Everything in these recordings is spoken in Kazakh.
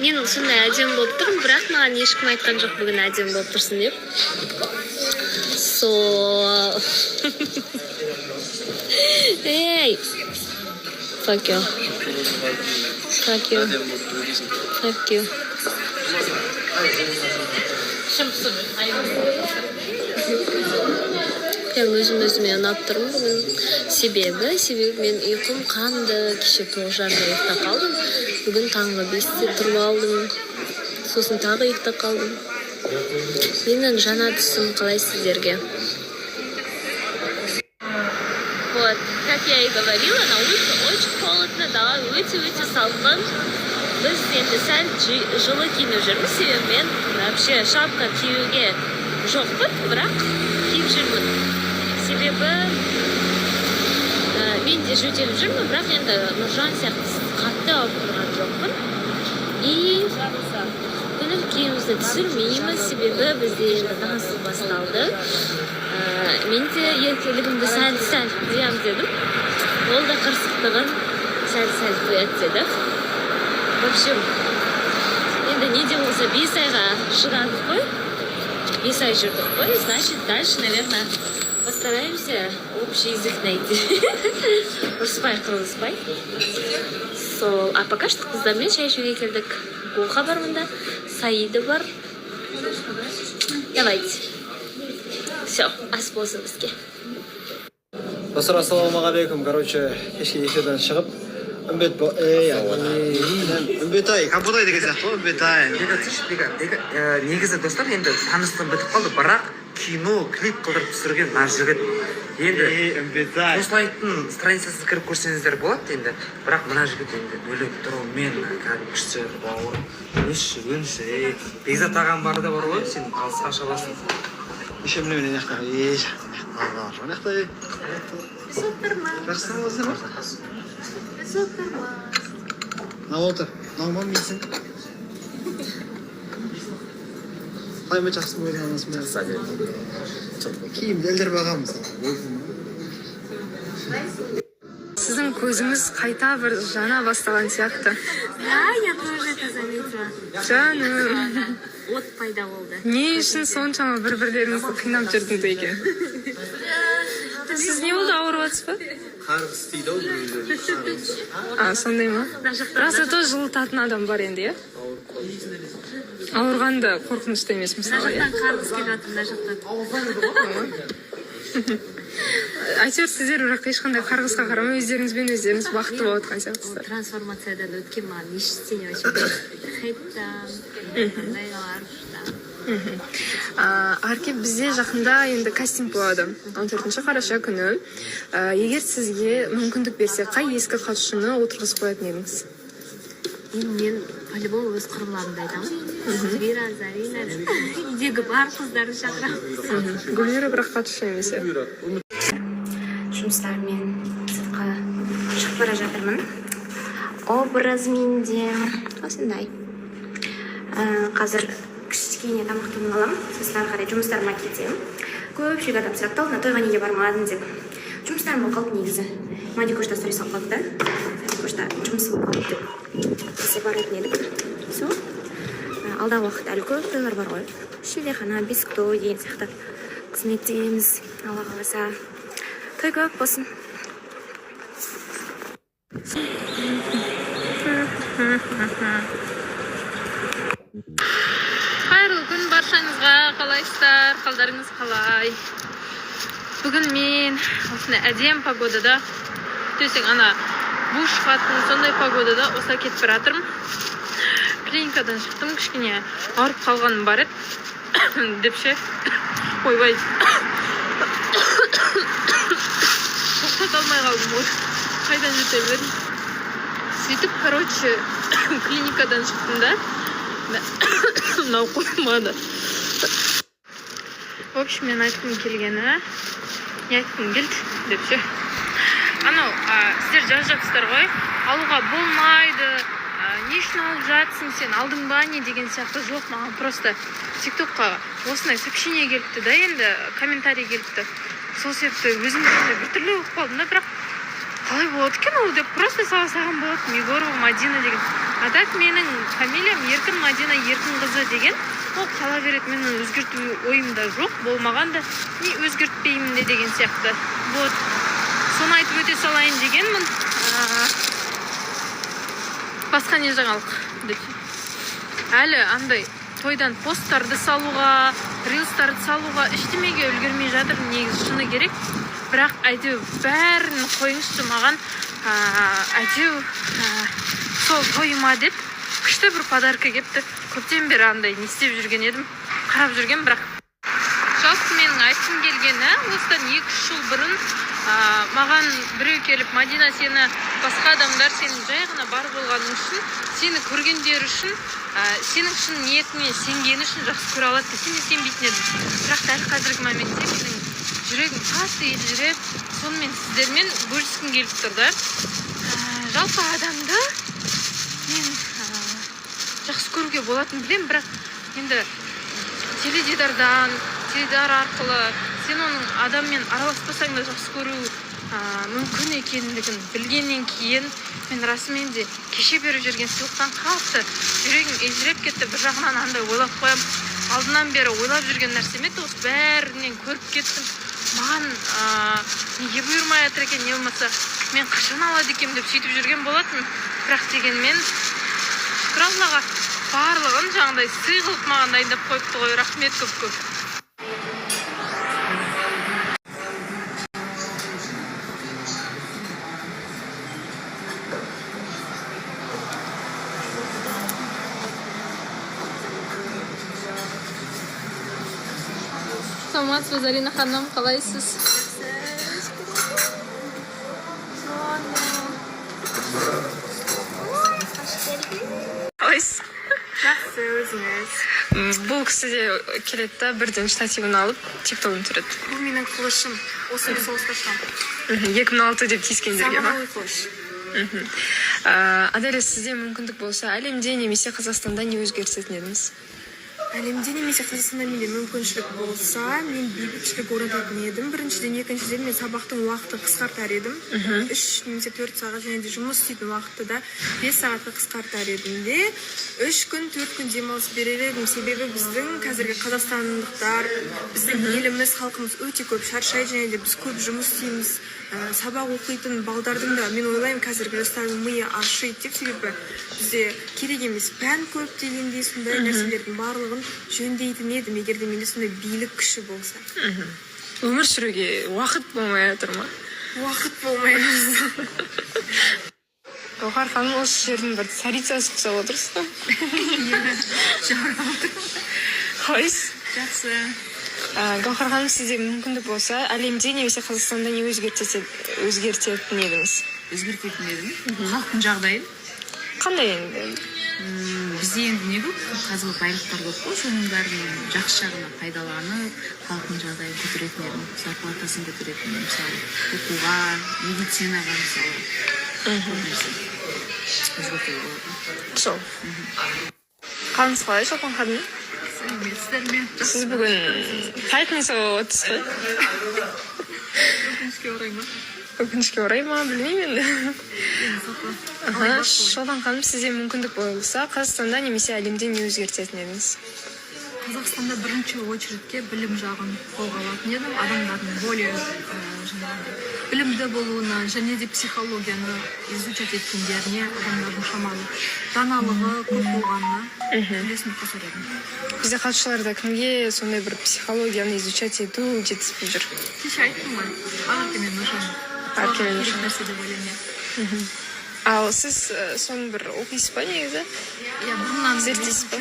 Мен сондай әдемі болып тұрмын, бірақ маған ешкім айтқан жоқ бүгін әдемі болып тұрсың деп. Эй! Fuck you. Fuck you. Fuck you. Мен өзіме ұнап тұрмын бүгін. Себебі мен ұйқым қанды, кеше 9:30-да ұйықтап қалдым. Бүгін таңғы 5-те тұрып алдым. Сосын тағы ұйықтап қалдым. Менің жаңа түсім қалай сіздерге? Вот, как я и говорила, на улице очень холодно, да, өте салқын. Біз енді сәл жылы киініп жүрміз, себебі мен вообще шапка киюге жоқпын, бірақ киіп жүрмін. Себебі мен де жөтеліп жүрмін, бірақ енді Нұржан сияқты қатты ауырып тұрған жоқпын. И күнім киімімізді түсірмейміз, себебі бізде енді таңсыз басталды. Мен де еркелігімді сәл қоям дедім. Ол да қырсықтығын сәл қояды деді. В общем, енді не де болса 5 айға шыдадық қой. 5 ай жүрдік қой. Значит, дальше, наверное, постараемся общий язык найти. Ұрыспай. А пока что қыздармен шай ішуге келдік. Гоха бар мында, Саида бар. Давайте. Все, ас болсын бізге. Достар, ассалаумағалейкум. Короче, кешке эфирден шығып, Үмбетай, қабудай деген сияқты ғой, Үмбетай. Негізі достар, енді таныстығым бітіп қалды, бірақ кино, клип қылдырып түсірген мына жігіт. Енді Үмбетай. Осылайтын страницасын кіріп көрсеңіздер болады енді, бірақ мына жігіт енді бөлек тұрумен, күшті бауыр, өнші. Бекзат ағам бар да бар ғой, сен алысқа шаласың. Еще білемін, Наолты, науман мейсің? Қайма жақсы мөлі анасымен? Кейім дәлдер бағамыз. Сіздің көзіңіз қайта бір жана бастаған сияқты. Да, я тоже это заметила. Жаным. От пайда болды. Не үшін соншама бір-бірлеріңізді қинап жүрдіңіз екен? Сіз не болды, ауырып жатсыз ба? Қарғыс дейді ау, Сондай ма? Бірақ зато жылытатын адам бар енді, иә? Ауырғанда қорқынышты емес мысалы, иә? Қарғыс келіп жатыр, мына жақтан. Әйтеуір сіздер бірақ ешқандай қарғысқа қарамай өздеріңіз бақытты болып отқан сияқтысыздар. Трансформациядан өткен маған ештеңе вообще қайттан. Арке, бізде жақында енді кастинг болады. 14 қараша күні. Егер сізге мүмкіндік берсе, қай ескі қатысушыны отырғызып қоятын едіңіз? Мен по-любому өз құрбыларымды айтамын. Вира, Зарина, үйдегі бар қыздарды шақырамын. Гүлвира бірақ қатысушы емес. Жұмыстармен сыртқа шығып бара жатырмын. Образмен де осындай. Қазір кішкене тамақтанып аламын, сосын ары қарай жұмыстарыма кетемін. Көпшілік адам сұрақталды, тойға неге бармадың деп. Жұмыстарым болып қалды негізі. Мадикошта сторис алып қалды да. Мадикошта жұмысы болып қалды деп. Десе баратын едік. Сол. Алдағы уақыт әлі көп тойлар бар ғой. Шілдехана, бесік той деген сияқты қызметтеміз. Алла қаласа. Той көп болсын. Қайырлы күн баршаңызға, қалайсыздар, қалдарыңыз қалай? Бүгін мен осындай әдем погодада, төсең ана буш шығатын сондай погодада осылай кетіп бара жатырмын. Клиникадан шықтым, кішкене ауырып қалғаным бар еді деп ше. Ойбай. Тоқтата алмай қалдым ғой. Қайдан жете бердім. Сөйтіп, короче, клиникадан шықтым да. Мынау қоймады. В общем, мен айтқым келгені, не айтқым келді деп ше. Анау, сіздер жазып жатсыздар ғой, алуға болмайды, не үшін алып жатсың сен, алдың ба не деген сияқты. Жоқ, маған просто тиктокқа осындай сообщение келіпті да, енді комментарий келіпті. Сол себепті өзім біртүрлі оқып қалдым да, бірақ қалай болады екен ол деп просто салсаған болатын, Егорова Мадина деген. А так менің фамилиям Еркін Мадина Еркінқызы деген. Ол қала береді, мен оны өзгерту ойымда жоқ, болмаған да не өзгертпеймін де деген сияқты. Вот. Соны айтып өте салайын дегенмін. Басқа не жаңалық деп. Әлі андай тойдан посттарды салуға, рилстарды салуға ештемеге үлгермей жатырмын, негізі шыны керек. Бірақ әйтеуір бәрін қойыңызшы маған, әйтеуір сол тойыма деп күшті бір подарка кепті. Көптен бері андай не істеп жүрген едім, қарап жүрген, бірақ жалпы менің айтқым келгені, осыдан 2-3 жыл бұрын маған біреу келіп, Мадина, сені басқа адамдар сені жай ғана бар болғаның үшін, сені көргендер үшін, сенің шын ниетіңе сенгені үшін жақсы көре алады десе, мен сенбейтін едім. Бірақ дәл қазіргі моментте менің жүрегім қатты елжіреп, сонымен сіздермен бөліскім келіп тұрды. Жалпы адамды мен жақсы көруге болатынын білемін, бірақ енді теледидар арқылы сен оның адаммен араласпасаң да жақсы көру мүмкін екендігін білгеннен кейін мен расымен де кеше беріп жүрген сыйлықтан қатты жүрегім елжіреп кетті. Бір жағынан андай ойлап қоям, алдынан бері ойлап жүрген нәрсеме осы бәрінен көріп кеттім. Маған неге бұйырмай жатыр екен, не болмаса мен қашан алады екем деп сөйтіп жүрген болатын. Бірақ дегенмен шүкір Аллаға барлығын жаңағыдай сый қылып маған дайындап қойыпты ғой. Рахмет көп-көп. Саламатсыз, Зарина ханым, қалайсыз? Қалайсыз? Жақсы, өзіңіз. Бұл кісі де келеді да, бірден штативін алып, тиктогын түсіреді. Бұл менің қылышым. Осы соғысқа шығам. 2006 деп тиіскендерге ма? Заманауи қылыш. Аделя, сізде мүмкіндік болса, әлемде немесе Қазақстанда не өзгертетін едіңіз? Әлемде немесе Қазақстанда менде мүмкіншілік болса, мен бейбітшілік орнататын едім. Біріншіден, екіншіден мен сабақтың уақытын қысқартар едім. 3 немесе 4 сағат және де жұмыс істейтін уақытты да 5 сағатқа қысқартар едім де 3 күн 4 күн демалыс берер едім. Себебі біздің қазіргі қазақстандықтар, біздің еліміз, халқымыз өте көп шаршайды және де біз көп жұмыс істейміз. Сабақ оқитын балдардың да мен ойлаймын қазіргі жастардың миы ашиды деп, себебі бізде керек емес пән көп дегендей сондай нәрселердің барлығын жөндейтін едім, егер де менде сондай билік күші болса. Өмір сүруге уақыт болмай жатыр ма? Уақыт болмай жатыр. Гаухар ханым, осы жердің бір царицасы құсап отырсыз ба? Қалайсыз? Жақсы. Гаухар ханым, сізде мүмкіндік болса, әлемде немесе Қазақстанда не өзгертетін едіңіз? Өзгертетін едім. Халықтың жағдайын. Қандай енді? Бізде енді не көп, қазір байлықтар көп қой, соның бәрін жақсы жағына пайдаланып, халықтың жағдайын көтеретін едім. Зарплатасын көтеретін едім, мысалы, оқуға, медицинаға, мысалы. Өзгертуге болады. Сол. Қалыңыз қалай, Шолпан ханым? Сәлеметсіздер. Сіз бүгін пятница болып отырсыз ғой? Өкінішке орай ма? Өкінішке орай ма, білмеймін енді. Шолпан ханым, сізде мүмкіндік болса, Қазақстанда немесе әлемде не өзгертетін едіңіз? Қазақстанда бірінші очередке білім жағын қолға алатын едім. Адамдардың более білімді болуына және де психологияны изучать еткендеріне, адамдардың шамалы даналығы көп болғанына үлесін қосар едім. Бізде қатысушыларда кімге сондай бір психологияны изучать ету жетіспей жүр? Кеше айттым ғой, ағартымен нұшан. Ағартымен нұшан. Нәрсе деп ойлаймын. Ал сіз соны бір оқисыз ба негізі? Иә, бұрыннан зерттейсіз ба?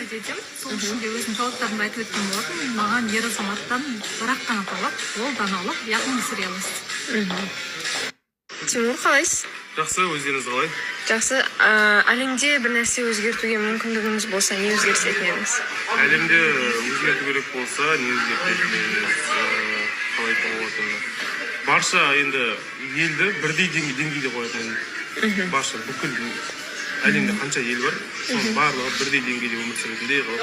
Сол үшін де өзім жауаптарымды айтып өткен болатын. Маған ер азаматтан бірақ қана талап, ол даналық, яғни материалист. Тимур, қалайсыз? Жақсы, өздеріңіз қалай? Жақсы. Әлемде бір нәрсе өзгертуге мүмкіндігіңіз болса, не өзгертетін едіңіз? Әлемде өзгерту керек болса, не өзгертетін едіңіз? Қалай болады? Барша енді елді бірдей деңгейде қоятын едім. Барша бүкіл әлемде қанша ел бар, соның барлығы бірдей деңгейде өмір сүретіндей қылып,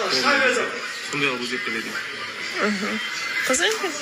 сондай қылып өзгерткен едім. Қызық екен.